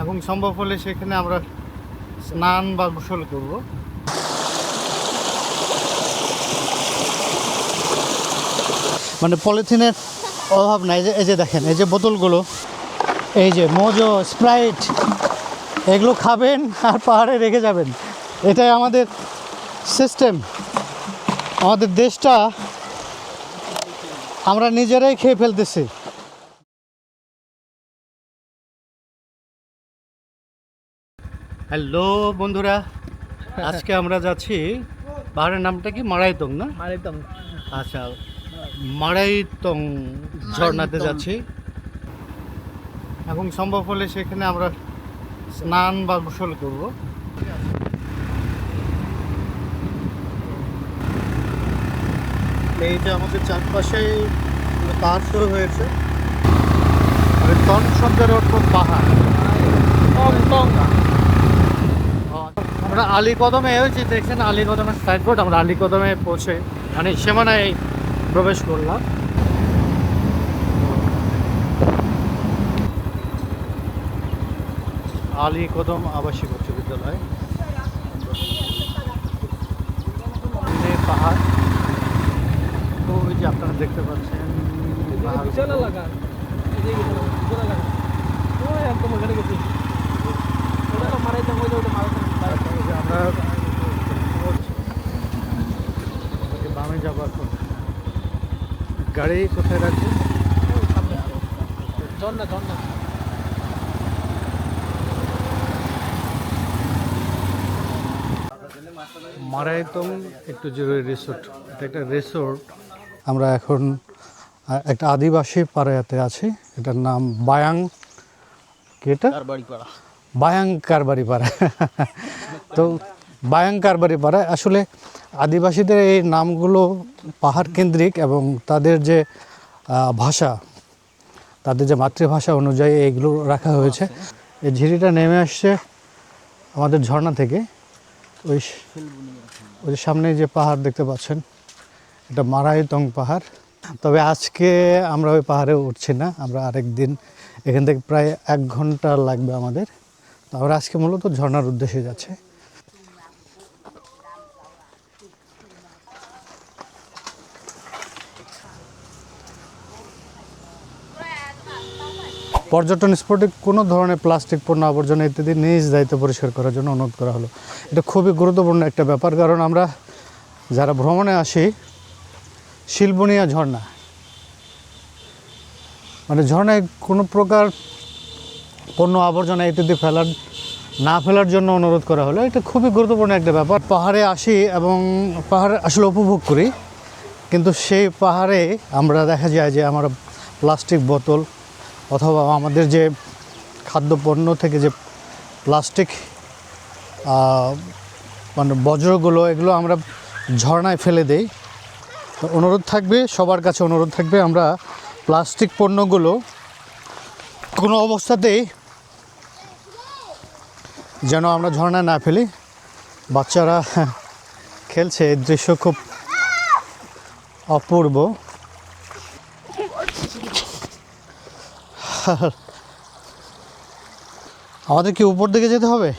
এবং সম্ভব হলে সেখানে আমরা স্নান বা গোসল করব। মানে পলিথিনের অভাব নাই। এই যে দেখেন, এই যে বোতলগুলো, এই যে মোজো, স্প্রাইট, এগুলো খাবেন আর পাহাড়ে রেখে যাবেন। এটাই আমাদের সিস্টেম। আমাদের দেশটা আমরা নিজেরাই খেয়ে ফেলতেছি। হ্যালো বন্ধুরা, আজকে আমরা যাচ্ছি, পাহাড়ের নামটা কি? মারাইতং না? মারাইতং। আচ্ছা, মারাইতং ঝর্ণাতে যাচ্ছি এবং সম্ভব হলে সেখানে আমরা স্নান বা গোসল করব। এই যে আমাদের চারপাশে পাহাড় শুরু হয়েছে, আর তন শব্দের অর্থ পাহাড়। আমরা আলীকদমে হয়েছি, দেখছেন আলীকদমের সাইডবোর্ড। আমরা আলীকদমে পৌঁছে মানে সীমানায় প্রবেশ করলাম। আলীকদম আবাসিক উচ্চ বিদ্যালয়। পাহাড়, তো ওই যে আপনারা দেখতে পাচ্ছেন বিশাল এলাকা, বিশাল এলাকা। ওই একদম ওখানে গেছি, ওটা তো মারাইতং, ওই যে ওটা মারাইতং। আমরা বামে যাবার পর গাড়ি কোথায় রাখছি? ঝর্ণা ঝর্ণা। মারাইতং একটু জরুরি রিসোর্ট, এটা একটা রিসোর্ট। আমরা এখন একটা আদিবাসী পাড়াতে আছি, এটার নাম বায়াং, কি এটা? বায়াং কারবারি পাড়া। তো বায়াং কারবারি পাড়া আসলে আদিবাসীদের এই নামগুলো পাহাড় কেন্দ্রিক এবং তাদের যে ভাষা, তাদের যে মাতৃভাষা অনুযায়ী এইগুলো রাখা হয়েছে। এই ঝিরিটা নেমে আসছে আমাদের ঝর্ণা থেকে। ওই ওই সামনে যে পাহাড় দেখতে পাচ্ছেন, এটা মারাইতং পাহাড়। তবে আজকে আমরা ওই পাহাড়ে উঠছি না, আমরা আরেক দিন, এখান থেকে প্রায় 1 ঘন্টা লাগবে আমাদের। তো আমরা আজকে মূলত ঝর্ণার উদ্দেশ্যে যাচ্ছি। পর্যটন স্পটে কোনো ধরনের প্লাস্টিক পণ্য, আবর্জনা ইত্যাদি নিজ দায়িত্ব পরিষ্কার করার জন্য অনুরোধ করা হলো। এটা খুবই গুরুত্বপূর্ণ একটা ব্যাপার, কারণ আমরা যারা ভ্রমণে আসি, শিলবনিয়া ঝর্ণা, মানে ঝর্ণায় কোনো প্রকার পণ্য, আবর্জনা ইত্যাদি না ফেলার জন্য অনুরোধ করা হলো। এটা খুবই গুরুত্বপূর্ণ একটা ব্যাপার। পাহাড়ে আসি এবং পাহাড় আসলে উপভোগ করি, কিন্তু সেই পাহাড়ে আমরা দেখা যায় যে আমরা প্লাস্টিক বোতল অথবা আমাদের যে খাদ্যপণ্য থেকে যে প্লাস্টিক মানে বজ্রগুলো, এগুলো আমরা ঝর্ণায় ফেলে দেই। তো অনুরোধ থাকবে, সবার কাছে অনুরোধ থাকবে, আমরা প্লাস্টিক পণ্যগুলো কোনো অবস্থাতেই যেন আমরা ঝর্ণায় না ফেলি। বাচ্চারা খেলছে, এই দৃশ্য খুব অপূর্ব। আমাদের কি উপর দিকে যেতে হবে?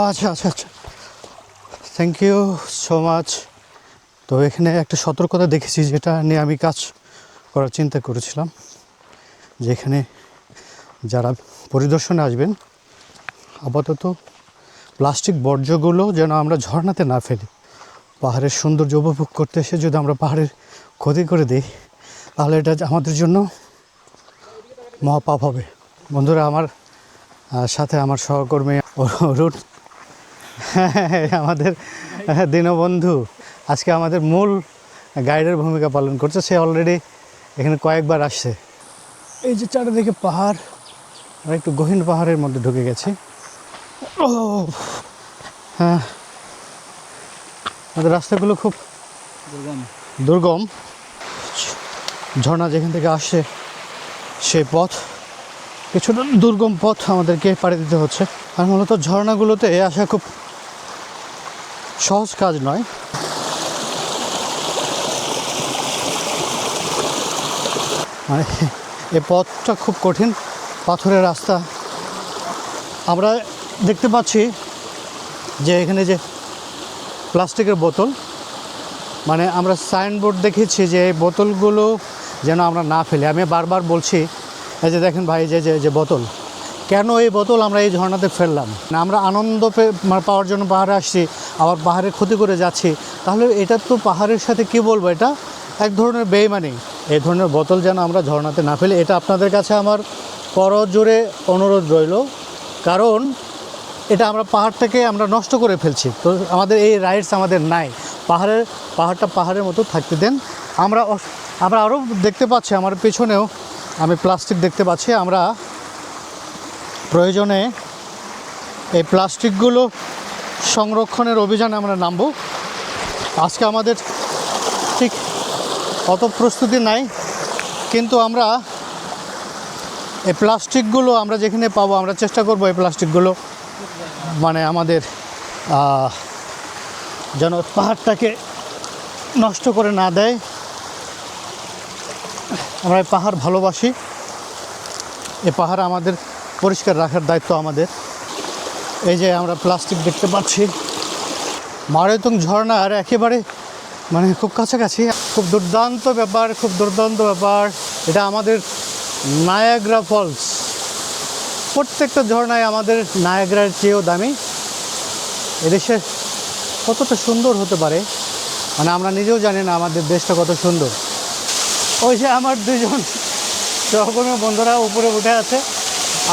আচ্ছা আচ্ছা আচ্ছা, থ্যাংক ইউ সো মাচ। তো এখানে একটা সতর্কতা দেখেছি, যেটা নিয়ে আমি কাজ করার চিন্তা করেছিলাম, যে এখানে যারা পরিদর্শনে আসবেন, আপাতত প্লাস্টিক বর্জ্যগুলো যেন আমরা ঝর্ণাতে না ফেলি। পাহাড়ের সৌন্দর্য উপভোগ করতে এসে যদি আমরা পাহাড়ের ক্ষতি করে দিই, তাহলে এটা আমাদের জন্য মহাপাপ হবে। বন্ধুরা, আমার সাথে আমার সহকর্মী অরুণ, আমাদের দীনবন্ধু, আজকে আমাদের মূল গাইডের ভূমিকা পালন করছে। সে অলরেডি এখানে কয়েকবার আসছে। এই যে চারিদিকে পাহাড়, আমরা একটু গহীন পাহাড়ের মধ্যে ঢুকে গেছি। ও হ্যাঁ, আমাদের রাস্তাগুলো খুব দুর্গম। ঝর্ণা যেখান থেকে আসছে সেই পথ কিছুটা দুর্গম পথ আমাদেরকে পাড়ি দিতে হচ্ছে। আর মূলত ঝর্ণাগুলোতে আসা খুব সহজ কাজ নয়। মানে এই পথটা খুব কঠিন, পাথরের রাস্তা। আমরা দেখতে পাচ্ছি যে এখানে যে প্লাস্টিকের বোতল, মানে আমরা সাইনবোর্ড দেখেছি যে এই বোতলগুলো যেন আমরা না ফেলি। আমি বারবার বলছি, এই যে দেখেন ভাই, যে যে যে বোতল, কেন এই বোতল আমরা এই ঝর্ণাতে ফেললাম না? আমরা আনন্দ পাওয়ার জন্য পাহাড়ে আসছি, আবার পাহাড়ের ক্ষতি করে যাচ্ছি, তাহলে এটা তো পাহাড়ের সাথে কি বলবো, এটা এক ধরনের বেইমানি। এই ধরনের বোতল যেন আমরা ঝর্ণাতে না ফেলি, এটা আপনাদের কাছে আমার করজোরে অনুরোধ রইল। কারণ এটা আমরা পাহাড়টাকে আমরা নষ্ট করে ফেলছি। তো আমাদের এই রাইটস আমাদের নাই। পাহাড়টা পাহাড়ের মতো থাকতে দেন। আমরা আরও দেখতে পাচ্ছি, আমার পেছনেও আমি প্লাস্টিক দেখতে পাচ্ছি। আমরা প্রয়োজনে এই প্লাস্টিকগুলো সংরক্ষণের অভিযানে আমরা নামব। আজকে আমাদের ঠিক অত প্রস্তুতি নাই, কিন্তু আমরা এই প্লাস্টিকগুলো আমরা যেখানে পাবো আমরা চেষ্টা করব এই প্লাস্টিকগুলো মানে আমাদের যেন পাহাড়টাকে নষ্ট করে না দেয়। আমরা এই পাহাড় ভালোবাসি, এই পাহাড় আমাদের পরিষ্কার রাখার দায়িত্ব আমাদের। এই যে আমরা প্লাস্টিক দেখতে পাচ্ছি মারায়তুং ঝর্ণার একেবারে মানে খুব কাছাকাছি। খুব দুর্দান্ত ব্যাপার, খুব দুর্দান্ত ব্যাপার। এটা আমাদের নায়াগ্রা ফলস। প্রত্যেকটা ঝর্ণায় আমাদের নায়াগ্রার চেয়েও দামি। এদেশে কতটা সুন্দর হতে পারে, মানে আমরা নিজেও জানি না আমাদের দেশটা কত সুন্দর। ওই যে আমার দুজন সহকর্মী বন্ধুরা উপরে উঠে আছে,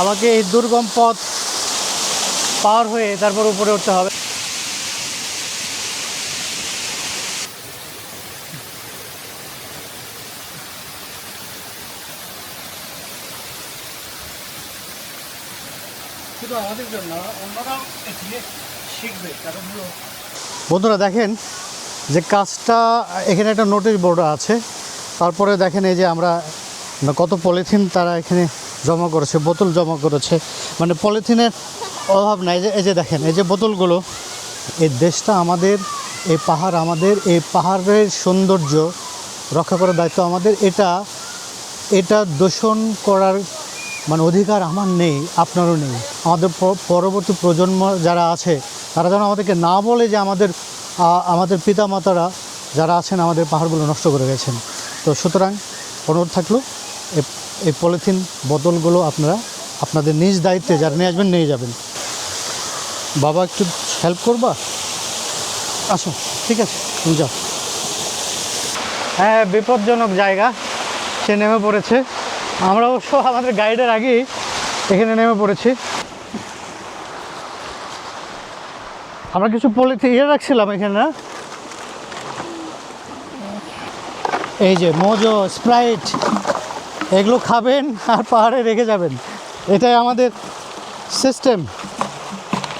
আমাকে এই দুর্গম পথ পার হয়ে তারপর উপরে উঠতে হবে। শুধু আমাদের জন্য, অন্যরাও শিখবে। কারণ হলো বন্ধুরা দেখেন যে কাজটা, এখানে একটা নোটিশ বোর্ড আছে, তারপরে দেখেন এই যে আমরা কত পলিথিন তারা এখানে জমা করেছে, বোতল জমা করেছে, মানে পলিথিনের অভাব নাই। এই যে দেখেন এই যে বোতলগুলো, এই দেশটা আমাদের, এই পাহাড় আমাদের, এই পাহাড়ের সৌন্দর্য রক্ষা করার দায়িত্ব আমাদের। এটা দূষণ করার মানে অধিকার আমার নেই, আপনারও নেই। আমাদের পরবর্তী প্রজন্ম যারা আছে তারা যেন আমাদেরকে না বলে যে আমাদের পিতামাতারা যারা আছেন আমাদের পাহাড়গুলো নষ্ট করে গেছেন। তো সুতরাং অনুরোধ থাকলো এই পলিথিন বোতলগুলো আপনারা আপনাদের নিজ দায়িত্বে যারা নিয়ে আসবেন নিয়ে যাবেন। বাবা একটু হেল্প করবা? আসো, ঠিক আছে, তুমি যাও। হ্যাঁ, বিপজ্জনক জায়গা, সে নেমে পড়েছে। আমরা অবশ্য আমাদের গাইডের আগেই এখানে নেমে পড়েছি। আমরা কিছু পলিথিন রাখছিলাম এখানে, না এই যে মোজো, স্প্রাইট, এগুলো খাবেন আর পাহাড়ে রেখে যাবেন। এটাই আমাদের সিস্টেম।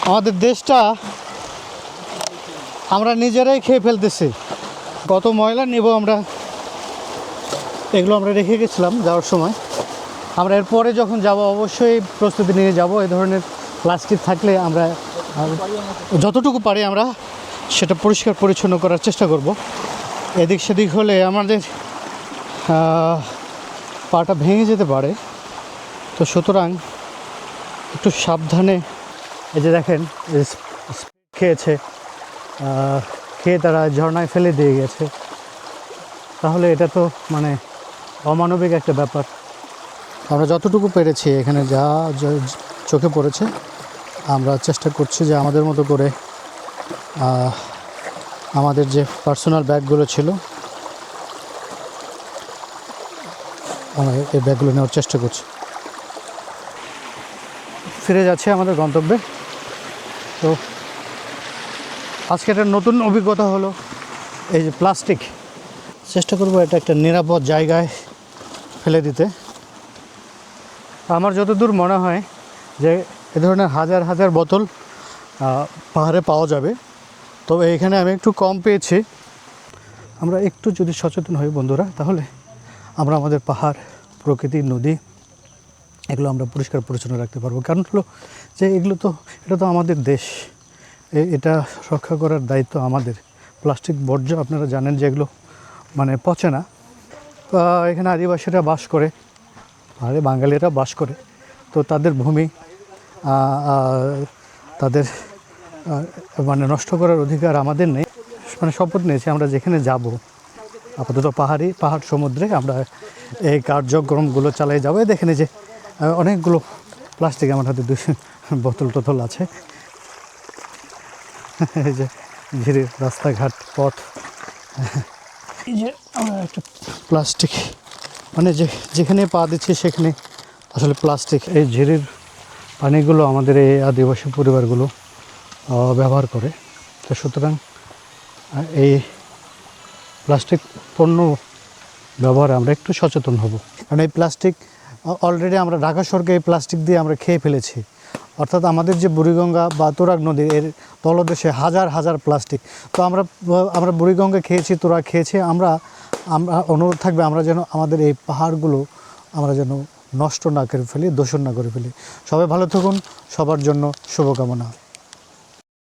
আমাদের দেশটা আমরা নিজেরাই খেয়ে ফেলতেছি। কত ময়লা নিব আমরা, এগুলো আমরা রেখে গেছিলাম যাওয়ার সময়। আমরা এরপরে যখন যাব অবশ্যই প্রস্তুতি নিয়ে যাব। এই ধরনের প্লাস্টিক থাকলে আমরা যতটুকু পারি আমরা সেটা পরিষ্কার পরিচ্ছন্ন করার চেষ্টা করব। এদিক সেদিক হলে আমাদের পাটা ভেঙে যেতে পারে। তো সুতরাং একটু সাবধানে। এই যে দেখেন খেয়েছে, খেয়ে তারা ঝর্ণায় ফেলে দিয়ে গেছে। তাহলে এটা তো মানে অমানবিক একটা ব্যাপার। আমরা যতটুকু পেরেছি এখানে যা চোখে পড়েছে আমরা চেষ্টা করছি যে আমাদের মতো করে আমাদের যে পার্সোনাল ব্যাগগুলো ছিল আমরা এই ব্যাগগুলো নেওয়ার চেষ্টা করছি। ফিরে যাচ্ছে আমাদের গন্তব্যে। তো আজকে একটা নতুন অভিজ্ঞতা হলো এই যে প্লাস্টিক। চেষ্টা করবো এটা একটা নিরাপদ জায়গায় ফেলে দিতে। আমার যতদূর মনে হয় যে এ ধরনের হাজার হাজার বোতল পাহাড়ে পাওয়া যাবে, তবে এখানে আমি একটু কম পেয়েছি। আমরা একটু যদি সচেতন হই বন্ধুরা, তাহলে আমরা আমাদের পাহাড়, প্রকৃতি, নদী এগুলো আমরা পরিষ্কার পরিচ্ছন্ন রাখতে পারবো। কারণ হলো যে এটা তো আমাদের দেশ, এটা রক্ষা করার দায়িত্ব আমাদের। প্লাস্টিক বর্জ্য আপনারা জানেন যে এগুলো মানে পচে না। এখানে আদিবাসীরা বাস করে, পাহাড়ে বাঙালিরা বাস করে, তো তাদের ভূমি তাদের মানে নষ্ট করার অধিকার আমাদের নেই। মানে শপথ নিয়েছি আমরা যেখানে যাব আপাতত পাহাড় সমুদ্রে আমরা এই কার্যক্রমগুলো চালিয়ে যাবো। দেখেন যে অনেকগুলো প্লাস্টিক আমার হাতে 200 বোতল টোতল আছে। এই যে ঝিরির রাস্তাঘাট পথ, এই যে আমরা একটা প্লাস্টিক মানে যেখানে পা দিচ্ছি সেখানে আসলে প্লাস্টিক। এই ঝিরির পানিগুলো আমাদের এই আদিবাসী পরিবারগুলো ব্যবহার করে, তো সুতরাং এই প্লাস্টিক পণ্য ব্যবহারে আমরা একটু সচেতন হব। কারণ এই প্লাস্টিক অলরেডি আমরা ঢাকা শহরকে এই প্লাস্টিক দিয়ে আমরা খেয়ে ফেলেছি। অর্থাৎ আমাদের যে বুড়িগঙ্গা বা তুরাগ নদী এর তলদেশে হাজার হাজার প্লাস্টিক। তো আমরা বুড়িগঙ্গা খেয়েছি, তুরাগ খেয়েছি। আমরা অনুরোধ থাকবে আমরা যেন আমাদের এই পাহাড়গুলো আমরা যেন নষ্ট না করে ফেলি, দূষণ না করে ফেলি। সবাই ভালো থাকুন, সবার জন্য শুভকামনা।